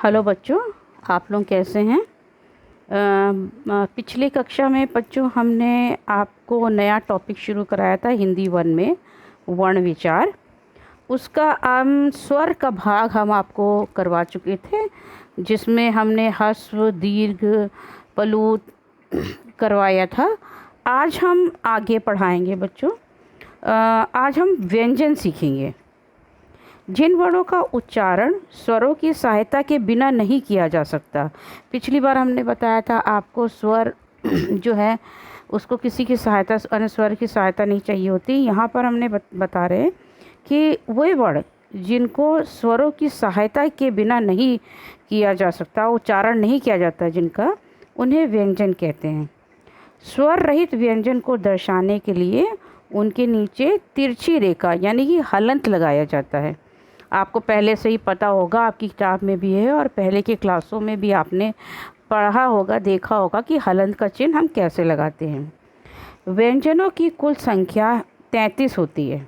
Hello बच्चों, आप लोग कैसे हैं। पिछली कक्षा में बच्चों हमने आपको नया टॉपिक शुरू कराया था हिंदी वन में, वर्ण विचार। उसका स्वर का भाग हम आपको करवा चुके थे, जिसमें हमने ह्रस्व, दीर्घ, प्लुत करवाया था। आज हम आगे पढ़ाएंगे बच्चों। आज हम व्यंजन सीखेंगे। जिन वर्णों का उच्चारण स्वरों की सहायता के बिना नहीं किया जा सकता। पिछली बार हमने बताया था आपको स्वर जो है उसको किसी की सहायता, अनुस्वर की सहायता नहीं चाहिए होती। यहाँ पर हमने बता रहे कि वे वर्ण जिनको स्वरों की सहायता के बिना नहीं किया जा सकता, उच्चारण नहीं किया जाता जिनका, उन्हें व्यंजन कहते हैं। स्वर रहित व्यंजन को दर्शाने के लिए उनके नीचे तिरछी रेखा यानी कि हलंत लगाया जाता है। आपको पहले से ही पता होगा, आपकी किताब में भी है और पहले की क्लासों में भी आपने पढ़ा होगा, देखा होगा कि हलंत का चिन्ह हम कैसे लगाते हैं। व्यंजनों की कुल संख्या 33 होती है।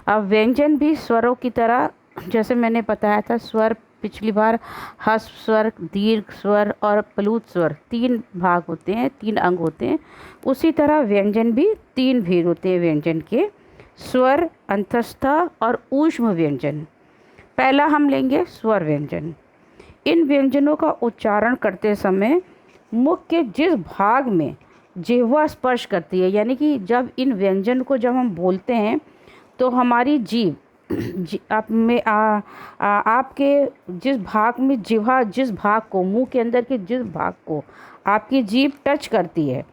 अब व्यंजन भी स्वरों की तरह, जैसे मैंने बताया था, स्वर पिछली बार ह्रस्व स्वर, दीर्घ स्वर और प्लुत स्वर 3 भाग होते हैं, 3 अंग होते हैं। उसी तरह व्यंजन भी 3 भेद होते हैं व्यंजन के: स्वर, अंतस्थ और ऊष्म व्यंजन। पहला हम लेंगे स्वर व्यंजन। इन व्यंजनों का उच्चारण करते समय मुख के जिस भाग में जिह्वा स्पर्श करती है, यानी कि जब इन व्यंजन को जब हम बोलते हैं तो हमारी जीभ आप में आपके जिस भाग में जिह्वा, जिस भाग को, मुंह के अंदर के जिस भाग को आपकी जीभ टच करती है,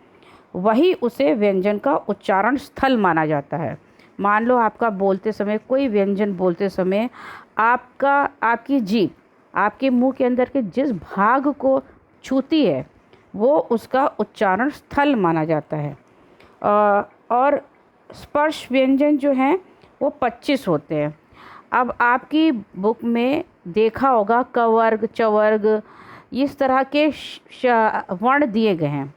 वही उसे व्यंजन का उच्चारण स्थल माना जाता है। मान लो आपका बोलते समय, कोई व्यंजन बोलते समय आपकी जीभ आपके मुंह के अंदर के जिस भाग को छूती है, वो उसका उच्चारण स्थल माना जाता है। और स्पर्श व्यंजन जो हैं वो 25 होते हैं। अब आपकी बुक में देखा होगा क वर्ग, च वर्ग, इस तरह के वर्ण दिए गए हैं।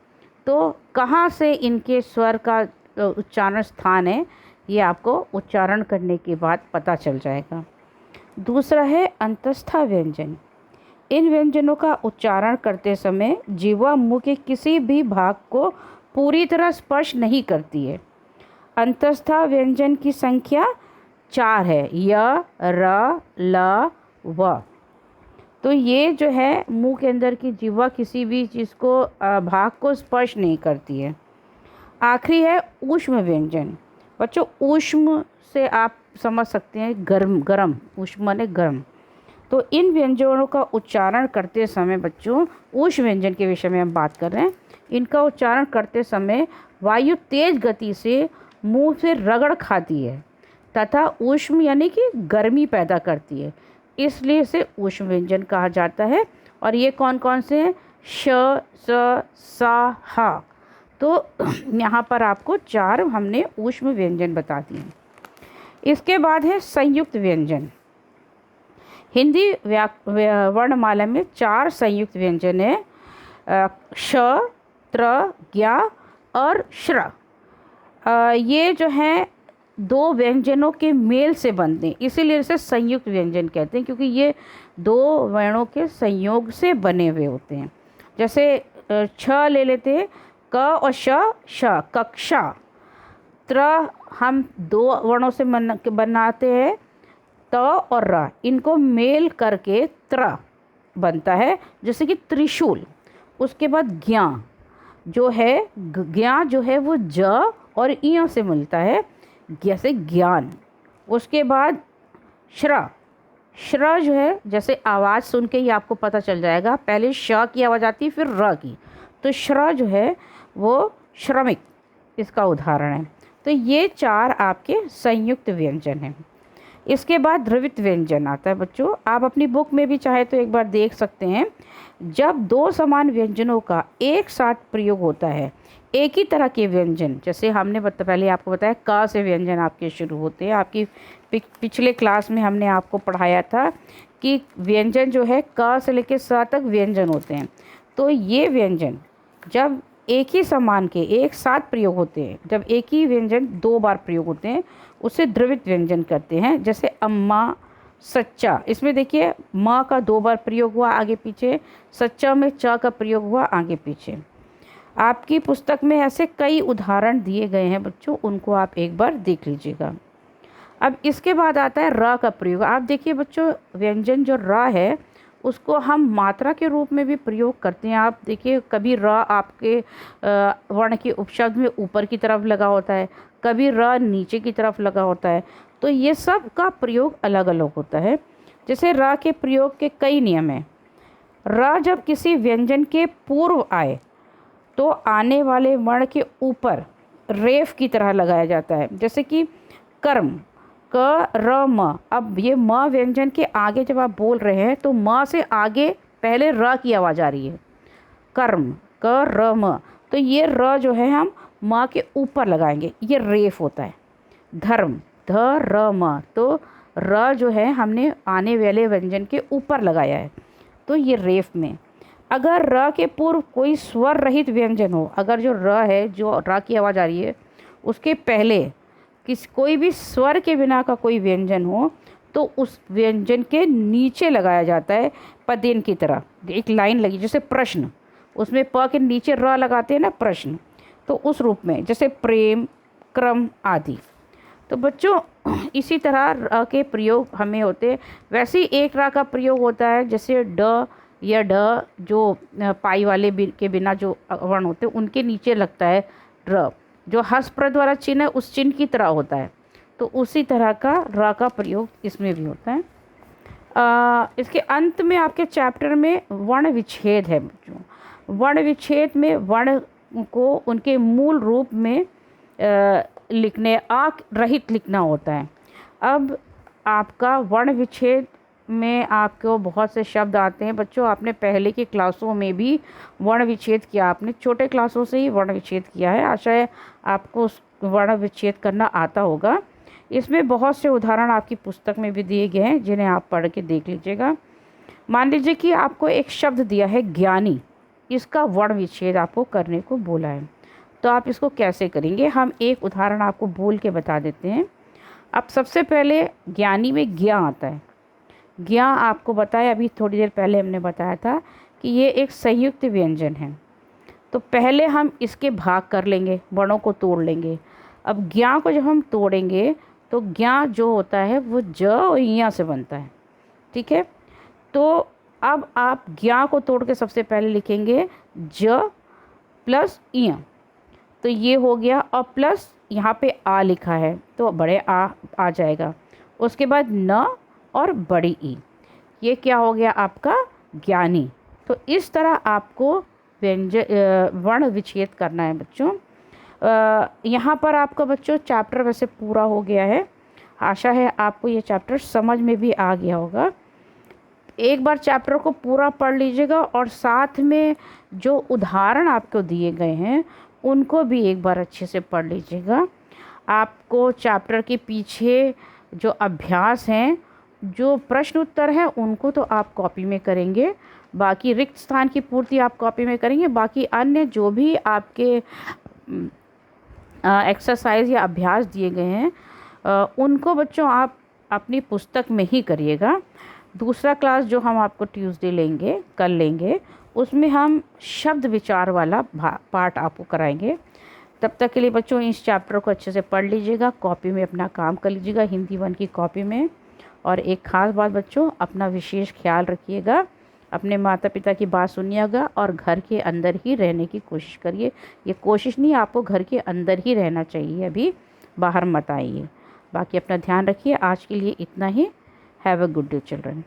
तो कहाँ से इनके स्वर का उच्चारण स्थान है, ये आपको उच्चारण करने के बाद पता चल जाएगा। दूसरा है अंतस्थ व्यंजन। इन व्यंजनों का उच्चारण करते समय जिह्वा मुंह के किसी भी भाग को पूरी तरह स्पर्श नहीं करती है। अंतस्थ व्यंजन की संख्या 4 है: य, र, ल, व। तो ये जो है मुंह के अंदर की जिह्वा किसी भी चीज़ को, भाग को स्पर्श नहीं करती है। आखिरी है ऊष्म व्यंजन। बच्चों, ऊष्म से आप समझ सकते हैं गर्म, गरम, ऊष्म माने गर्म। तो इन व्यंजनों का उच्चारण करते समय बच्चों, ऊष्म व्यंजन के विषय में हम बात कर रहे हैं। इनका उच्चारण करते समय वायु तेज गति से मुंह से रगड़ खाती है तथा ऊष्म यानी कि गर्मी पैदा करती है, इसलिए इसे ऊष्म व्यंजन कहा जाता है। और ये कौन कौन से हैं? श, स, सा, हा। तो यहाँ पर आपको 4 हमने ऊष्म व्यंजन बता दिए। इसके बाद है संयुक्त व्यंजन। हिंदी वर्णमाला में 4 संयुक्त व्यंजन है: श, त्र, ज्ञ और श्र। ये जो हैं 2 व्यंजनों के मेल से बनते हैं, इसीलिए इसे संयुक्त व्यंजन कहते हैं, क्योंकि ये 2 वर्णों के संयोग से बने हुए होते हैं। जैसे छ ले लेते हैं, क और श, कक्षा। त्र हम 2 वर्णों से बनाते हैं, त और र, इनको मेल करके त्र बनता है, जैसे कि त्रिशूल। उसके बाद ज्ञा जो है, ज्ञा जो है वो ज और इयों से मिलता है, जैसे ज्ञान। उसके बाद श्र, श्र जो है, जैसे आवाज़ सुन के ही आपको पता चल जाएगा, पहले श की आवाज़ आती है फिर र की, तो श्र जो है वो श्रमिक, इसका उदाहरण है। तो ये 4 आपके संयुक्त व्यंजन हैं। इसके बाद द्रवित व्यंजन आता है बच्चों। आप अपनी बुक में भी चाहे तो एक बार देख सकते हैं। जब 2 समान व्यंजनों का एक साथ प्रयोग होता है, एक ही तरह के व्यंजन, जैसे हमने पहले आपको बताया क से व्यंजन आपके शुरू होते हैं। आपकी पिछले क्लास में हमने आपको पढ़ाया था कि व्यंजन जो है क से लेकर स तक व्यंजन होते हैं। तो ये व्यंजन जब एक ही समान के एक साथ प्रयोग होते हैं, जब एक ही व्यंजन 2 बार प्रयोग होते हैं, उसे द्रवित व्यंजन करते हैं। जैसे अम्मा, सच्चा, इसमें देखिए माँ का 2 बार प्रयोग हुआ आगे पीछे, सच्चा में च का प्रयोग हुआ आगे पीछे। आपकी पुस्तक में ऐसे कई उदाहरण दिए गए हैं बच्चों, उनको आप एक बार देख लीजिएगा। अब इसके बाद आता है र का प्रयोग। आप देखिए बच्चों, व्यंजन जो र है उसको हम मात्रा के रूप में भी प्रयोग करते हैं। आप देखिए कभी र आपके वर्ण के उपशब्द में ऊपर की तरफ लगा होता है, कभी र नीचे की तरफ लगा होता है, तो ये सब का प्रयोग अलग अलग होता है। जैसे र के प्रयोग के कई नियम हैं। र जब किसी व्यंजन के पूर्व आए तो आने वाले वर्ण के ऊपर रेफ की तरह लगाया जाता है। जैसे कि कर्म, क र म। अब ये म व्यंजन के आगे जब आप बोल रहे हैं तो म से आगे पहले र की आवाज़ आ रही है। कर्म, क र म, तो ये र जो है हम म के ऊपर लगाएंगे, ये रेफ होता है। धर्म, ध र म, तो र जो है हमने आने वाले व्यंजन के ऊपर लगाया है, तो ये रेफ में। अगर र के पूर्व कोई स्वर रहित व्यंजन हो, अगर जो र है, जो र की आवाज़ आ रही है, उसके पहले कोई भी स्वर के बिना का कोई व्यंजन हो तो उस व्यंजन के नीचे लगाया जाता है पदेन की तरह। एक लाइन लगी, जैसे प्रश्न, उसमें प के नीचे र लगाते हैं ना, प्रश्न, तो उस रूप में, जैसे प्रेम, क्रम आदि। तो बच्चों इसी तरह र के प्रयोग हमें होते हैं। वैसे ही एक र का प्रयोग होता है, जैसे ड या ढ, जो पाई वाले के बिना जो वर्ण होते हैं उनके नीचे लगता है र, जो हस्प्रद वाला चिन्ह है उस चिन्ह की तरह होता है। तो उसी तरह का र का प्रयोग इसमें भी होता है। इसके अंत में आपके चैप्टर में वर्ण विच्छेद है बच्चों। वर्ण विच्छेद में वर्ण को उनके मूल रूप में लिखने, आक रहित लिखना होता है। अब आपका वर्ण विच्छेद में आपको बहुत से शब्द आते हैं बच्चों। आपने पहले की क्लासों में भी वर्ण विच्छेद किया, आपने छोटे क्लासों से ही वर्ण विच्छेद किया है। आशा है आपको वर्ण विच्छेद करना आता होगा। इसमें बहुत से उदाहरण आपकी पुस्तक में भी दिए गए हैं, जिन्हें आप पढ़ के देख लीजिएगा। मान लीजिए कि आपको एक शब्द दिया है ज्ञानी, इसका वर्ण विच्छेद आपको करने को बोला है, तो आप इसको कैसे करेंगे? हम एक उदाहरण आपको बोल के बता देते हैं। अब सबसे पहले ज्ञानी में ज्ञा आता है। ज्ञा आपको बताया, अभी थोड़ी देर पहले हमने बताया था कि ये एक संयुक्त व्यंजन है। तो पहले हम इसके भाग कर लेंगे, वर्णों को तोड़ लेंगे। अब ज्ञा को जब हम तोड़ेंगे तो ज्ञा जो होता है वो ज और इया से बनता है, ठीक है। तो अब आप ज्ञा को तोड़ के सबसे पहले लिखेंगे ज प्लस इया, तो ये हो गया, और प्लस यहाँ पे आ लिखा है तो बड़े आ जाएगा। उसके बाद न और बड़ी ई, ये क्या हो गया आपका ज्ञानी। तो इस तरह आपको वर्ण विच्छेद करना है बच्चों। यहाँ पर आपका बच्चों चैप्टर वैसे पूरा हो गया है। आशा है आपको ये चैप्टर समझ में भी आ गया होगा। एक बार चैप्टर को पूरा पढ़ लीजिएगा और साथ में जो उदाहरण आपको दिए गए हैं उनको भी एक बार अच्छे से पढ़ लीजिएगा। आपको चैप्टर के पीछे जो अभ्यास हैं, जो प्रश्न उत्तर हैं, उनको तो आप कॉपी में करेंगे, बाकी रिक्त स्थान की पूर्ति आप कॉपी में करेंगे। बाकी अन्य जो भी आपके एक्सरसाइज या अभ्यास दिए गए हैं उनको बच्चों आप अपनी पुस्तक में ही करिएगा। दूसरा क्लास जो हम आपको ट्यूसडे लेंगे, कल लेंगे, उसमें हम शब्द विचार वाला पार्ट आपको कराएंगे। तब तक के लिए बच्चों इस चैप्टर को अच्छे से पढ़ लीजिएगा, कॉपी में अपना काम कर लीजिएगा, हिंदी 1 की कॉपी में। और एक ख़ास बात बच्चों, अपना विशेष ख्याल रखिएगा, अपने माता पिता की बात सुनिएगा और घर के अंदर ही रहने की कोशिश करिए। ये कोशिश नहीं, आपको घर के अंदर ही रहना चाहिए, अभी बाहर मत आइए। बाकी अपना ध्यान रखिए। आज के लिए इतना ही। Have a good day children.